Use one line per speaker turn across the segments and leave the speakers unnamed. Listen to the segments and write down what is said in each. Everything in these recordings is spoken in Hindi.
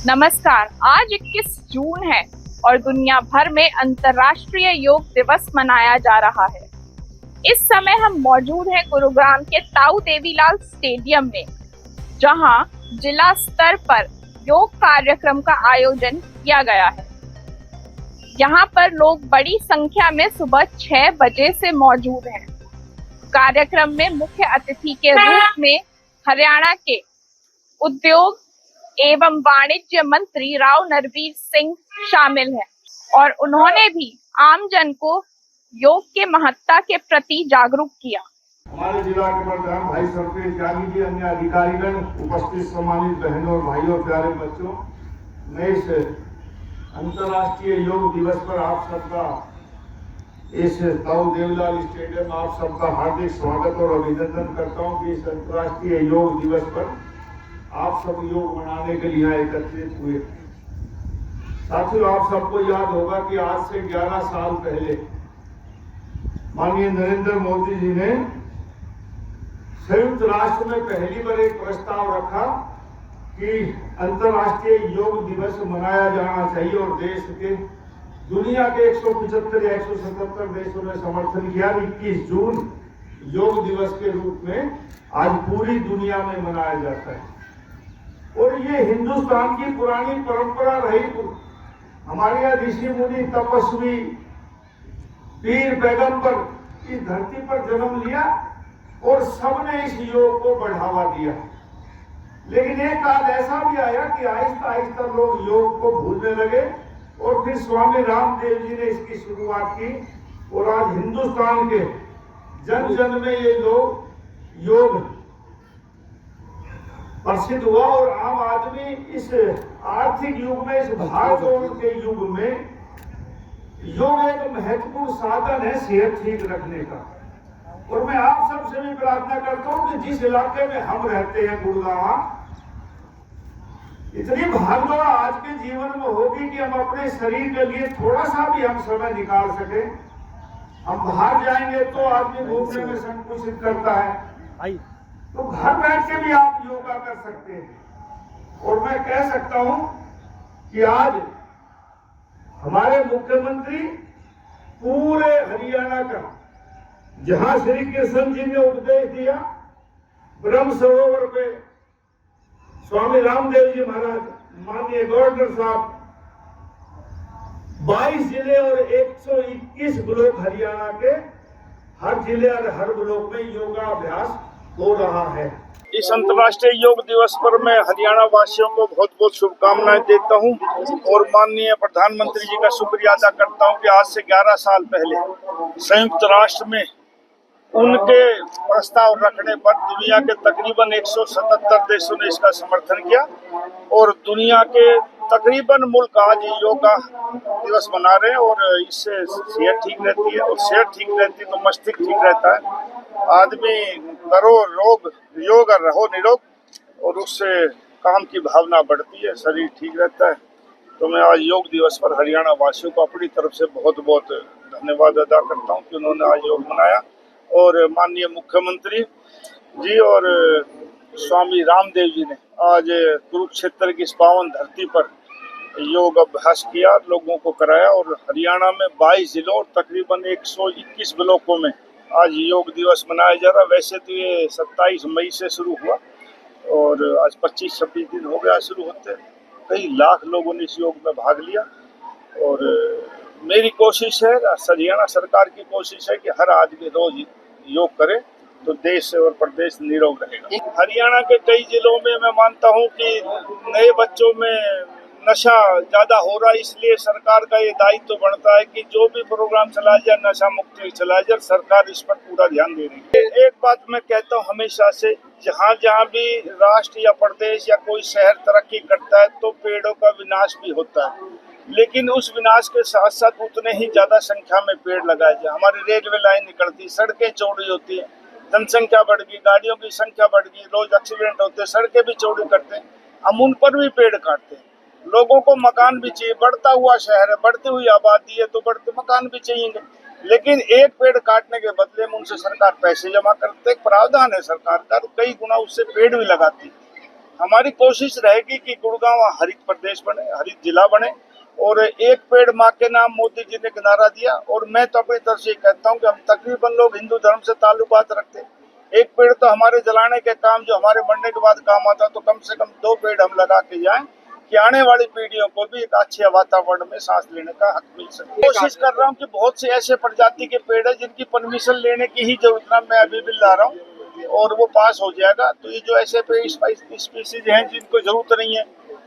नमस्कार। आज 21 जून है और दुनिया भर में अंतर्राष्ट्रीय योग दिवस मनाया जा रहा है। इस समय हम मौजूद हैं गुरुग्राम के ताऊ देवीलाल स्टेडियम में, जहां जिला स्तर पर योग कार्यक्रम का आयोजन किया गया है। यहां पर लोग बड़ी संख्या में सुबह 6 बजे से मौजूद हैं। कार्यक्रम में मुख्य अतिथि के रूप में हरियाणा के उद्योग एवं वाणिज्य मंत्री राव नरवीर सिंह शामिल हैं और उन्होंने भी आमजन को योग के महत्ता के प्रति जागरूक किया।
हमारे जिला के प्रधान भाई सरपंच त्यागी जी, अन्य अधिकारीगण, उपस्थित सम्मानित बहनों और भाइयों, प्यारे बच्चों, मैं इस अंतर्राष्ट्रीय योग दिवस पर आप सबका इस ताऊ देवीलाल स्टेडियम में आप सबका हार्दिक स्वागत और अभिनंदन करता हूं कि इस अंतर्राष्ट्रीय योग दिवस पर आप सब योग मनाने के लिए एकत्रित हुए। साथियों, आप सबको याद होगा कि आज से 11 साल पहले माननीय नरेंद्र मोदी जी ने संयुक्त राष्ट्र में पहली बार एक प्रस्ताव रखा कि अंतर्राष्ट्रीय योग दिवस मनाया जाना चाहिए और देश के दुनिया के 175 या 177 देशों ने समर्थन किया। 21 जून योग दिवस के रूप में आज पूरी दुनिया में मनाया जाता है और ये हिंदुस्तान की पुरानी परंपरा रही। हमारे यहाँ ऋषि मुनि, तपस्वी, पीर, पैगंबर इस धरती पर जन्म लिया और सबने इस योग को बढ़ावा दिया। लेकिन एक काल ऐसा भी आया कि आहिस्ता आहिस्ता लोग योग को भूलने लगे और फिर स्वामी रामदेव जी ने इसकी शुरुआत की और आज हिंदुस्तान के जन जन में ये लोग योग प्रसिद्ध हुआ और आम आदमी इस आर्थिक युग में, इस भागदौड़ के युग में योग एक महत्वपूर्ण साधन है सेहत ठीक रखने का। और मैं आप सबसे भी प्रार्थना करता हूं कि जिस इलाके में हम रहते हैं, गुड़गांव, इतनी भागदौड़ आज के जीवन में होगी कि हम अपने शरीर के लिए थोड़ा सा भी हम समय निकाल सके। हम बाहर जाएंगे तो आदमी घूमने में संकुचित करता है, तो घर बैठ के भी आप योगा कर सकते हैं। और मैं कह सकता हूं कि आज हमारे मुख्यमंत्री पूरे हरियाणा का, जहां श्री कृष्ण जी ने उपदेश दिया, ब्रह्म सरोवर पे स्वामी रामदेव जी महाराज, माननीय गवर्नर साहब, 22 जिले और 121 ब्लॉक हरियाणा के, हर जिले और हर ब्लॉक में योगाभ्यास हो रहा है।
इस अंतर्राष्ट्रीय योग दिवस पर मैं हरियाणा वासियों को बहुत बहुत शुभकामनाएं देता हूं और माननीय प्रधानमंत्री जी का शुक्रिया अदा करता हूं कि आज से 11 साल पहले संयुक्त राष्ट्र में उनके प्रस्ताव रखने पर दुनिया के तकरीबन 177 देशों ने इसका समर्थन किया और दुनिया के तकरीबन मुल्क आज योगा दिवस मना रहे हैं और इससे सेहत ठीक रहती है और सेहत ठीक रहती है तो मस्तिष्क ठीक रहता है। आदमी करो रोग योग और रहो निरोग और उससे काम की भावना बढ़ती है, शरीर ठीक रहता है। तो मैं आज योग दिवस पर हरियाणा वासियों को अपनी तरफ से बहुत बहुत धन्यवाद अदा करता हूं कि उन्होंने आज योग मनाया और माननीय मुख्यमंत्री जी और स्वामी रामदेव जी ने आज कुरुक्षेत्र की इस पावन धरती पर योग अभ्यास किया, लोगों को कराया और हरियाणा में 22 जिलों और तकरीबन 121 ब्लॉकों में आज योग दिवस मनाया जा रहा। वैसे तो ये 27 मई से शुरू हुआ और आज 25-26 दिन हो गया शुरू होते। कई लाख लोगों ने इस योग में भाग लिया और मेरी कोशिश है, हरियाणा सरकार की कोशिश है कि हर आदमी रोज योग करे तो देश और प्रदेश निरोग रहेगा। हरियाणा के कई जिलों में मैं मानता हूं कि नए बच्चों में नशा ज्यादा हो रहा है, इसलिए सरकार का ये दायित्व बनता है कि जो भी प्रोग्राम चलाया जाए नशा मुक्ति चलाया जाए। सरकार इस पर पूरा ध्यान दे रही है। एक बात मैं कहता हूँ हमेशा से, जहाँ जहाँ भी राष्ट्र या प्रदेश या कोई शहर तरक्की करता है तो पेड़ों का विनाश भी होता है, लेकिन उस विनाश के साथ साथ उतने ही ज्यादा संख्या में पेड़ लगाए जाए। हमारी रेलवे लाइन निकलती, सड़कें चौड़ी होती है, जनसंख्या बढ़ गई, गाड़ियों की संख्या बढ़ गई, रोज एक्सीडेंट होते, सड़कें भी चौड़ी करते हैं, हम उन पर भी पेड़ काटते हैं। लोगों को मकान भी चाहिए, बढ़ता हुआ शहर है, बढ़ती हुई आबादी है तो बढ़ते मकान भी चाहिए, लेकिन एक पेड़ काटने के बदले में उनसे सरकार पैसे जमा करते, प्रावधान है सरकार का, कई गुना उससे पेड़ भी लगाती है। हमारी कोशिश रहेगी कि गुड़गांव हरित प्रदेश बने, हरित जिला बने। और एक पेड़ माँ के नाम मोदी जी ने नारा दिया, और मैं तो अपनी तरफ से कहता हूँ कि हम तकरीबन लोग हिंदू धर्म से ताल्लुकात रखते हैं। एक पेड़ तो हमारे जलाने के काम, जो हमारे मरने के बाद काम आता, तो कम से कम 2 पेड़ हम लगा के जाएं कि आने वाली पीढ़ियों को भी एक अच्छे वातावरण में सांस लेने का हक मिल सके। कोशिश कर रहा हूँ कि बहुत से ऐसे प्रजाति के पेड़ है जिनकी परमिशन लेने की ही जरूरत ना, मैं अभी बिल ला रहा हूँ और वो पास हो जाएगा। तो ये जो ऐसे स्पीसीज हैं जिनको जरूरत नहीं है,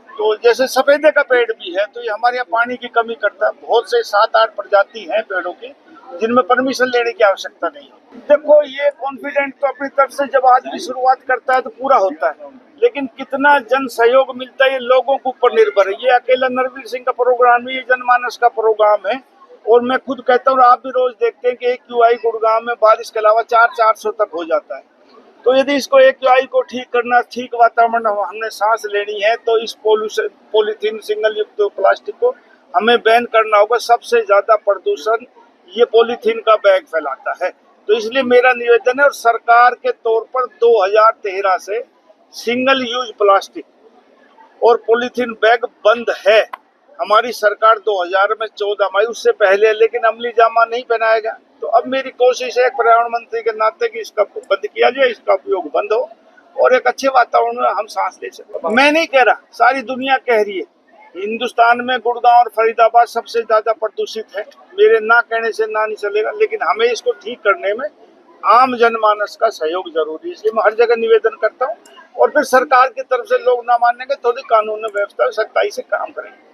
तो जैसे सफेदे का पेड़ भी है, तो ये हमारे यहाँ पानी की कमी करता है। बहुत से 7-8 प्रजाति हैं पेड़ों की जिनमें परमिशन लेने की आवश्यकता नहीं है। देखो, ये कॉन्फिडेंट तो अपनी तरफ से जब आदमी शुरुआत करता है तो पूरा होता है, लेकिन कितना जन सहयोग मिलता है ये लोगों के ऊपर निर्भर है। ये अकेला नरवीर सिंह का प्रोग्राम नहीं, ये जनमानस का प्रोग्राम है। और मैं खुद कहता हूँ, आप भी रोज देखते हैं कि AQI गुड़गांव में बारिश के अलावा 400 तक हो जाता है। तो यदि इसको AQI को ठीक करना, ठीक वातावरण हमने सांस लेनी है, तो इस पॉलीथीन सिंगल युक्त प्लास्टिक को हमें बैन करना होगा। सबसे ज्यादा प्रदूषण ये पॉलीथीन का बैग फैलाता है। तो इसलिए मेरा निवेदन है, और सरकार के तौर पर 2013 से सिंगल यूज प्लास्टिक और पॉलीथीन बैग बंद है। हमारी सरकार 2014 में, उससे पहले लेकिन अमली जामा नहीं पहनाया गया। तो अब मेरी कोशिश है पर्यावरण मंत्री के नाते कि इसका बंद किया जाए, इसका उपयोग बंद हो और एक अच्छे वातावरण में हम सांस ले सकें। मैं नहीं कह रहा, सारी दुनिया कह रही है। हिंदुस्तान में गुड़गांव और फरीदाबाद सबसे ज्यादा प्रदूषित है। मेरे ना कहने से ना नहीं चलेगा, लेकिन हमें इसको ठीक करने में आम जनमानस का सहयोग जरूरी है। इसलिए मैं हर जगह निवेदन करता हूँ, और फिर सरकार की तरफ से लोग ना मानेंगे, थोड़ी कानून व्यवस्था सख्ताई से काम करेंगे।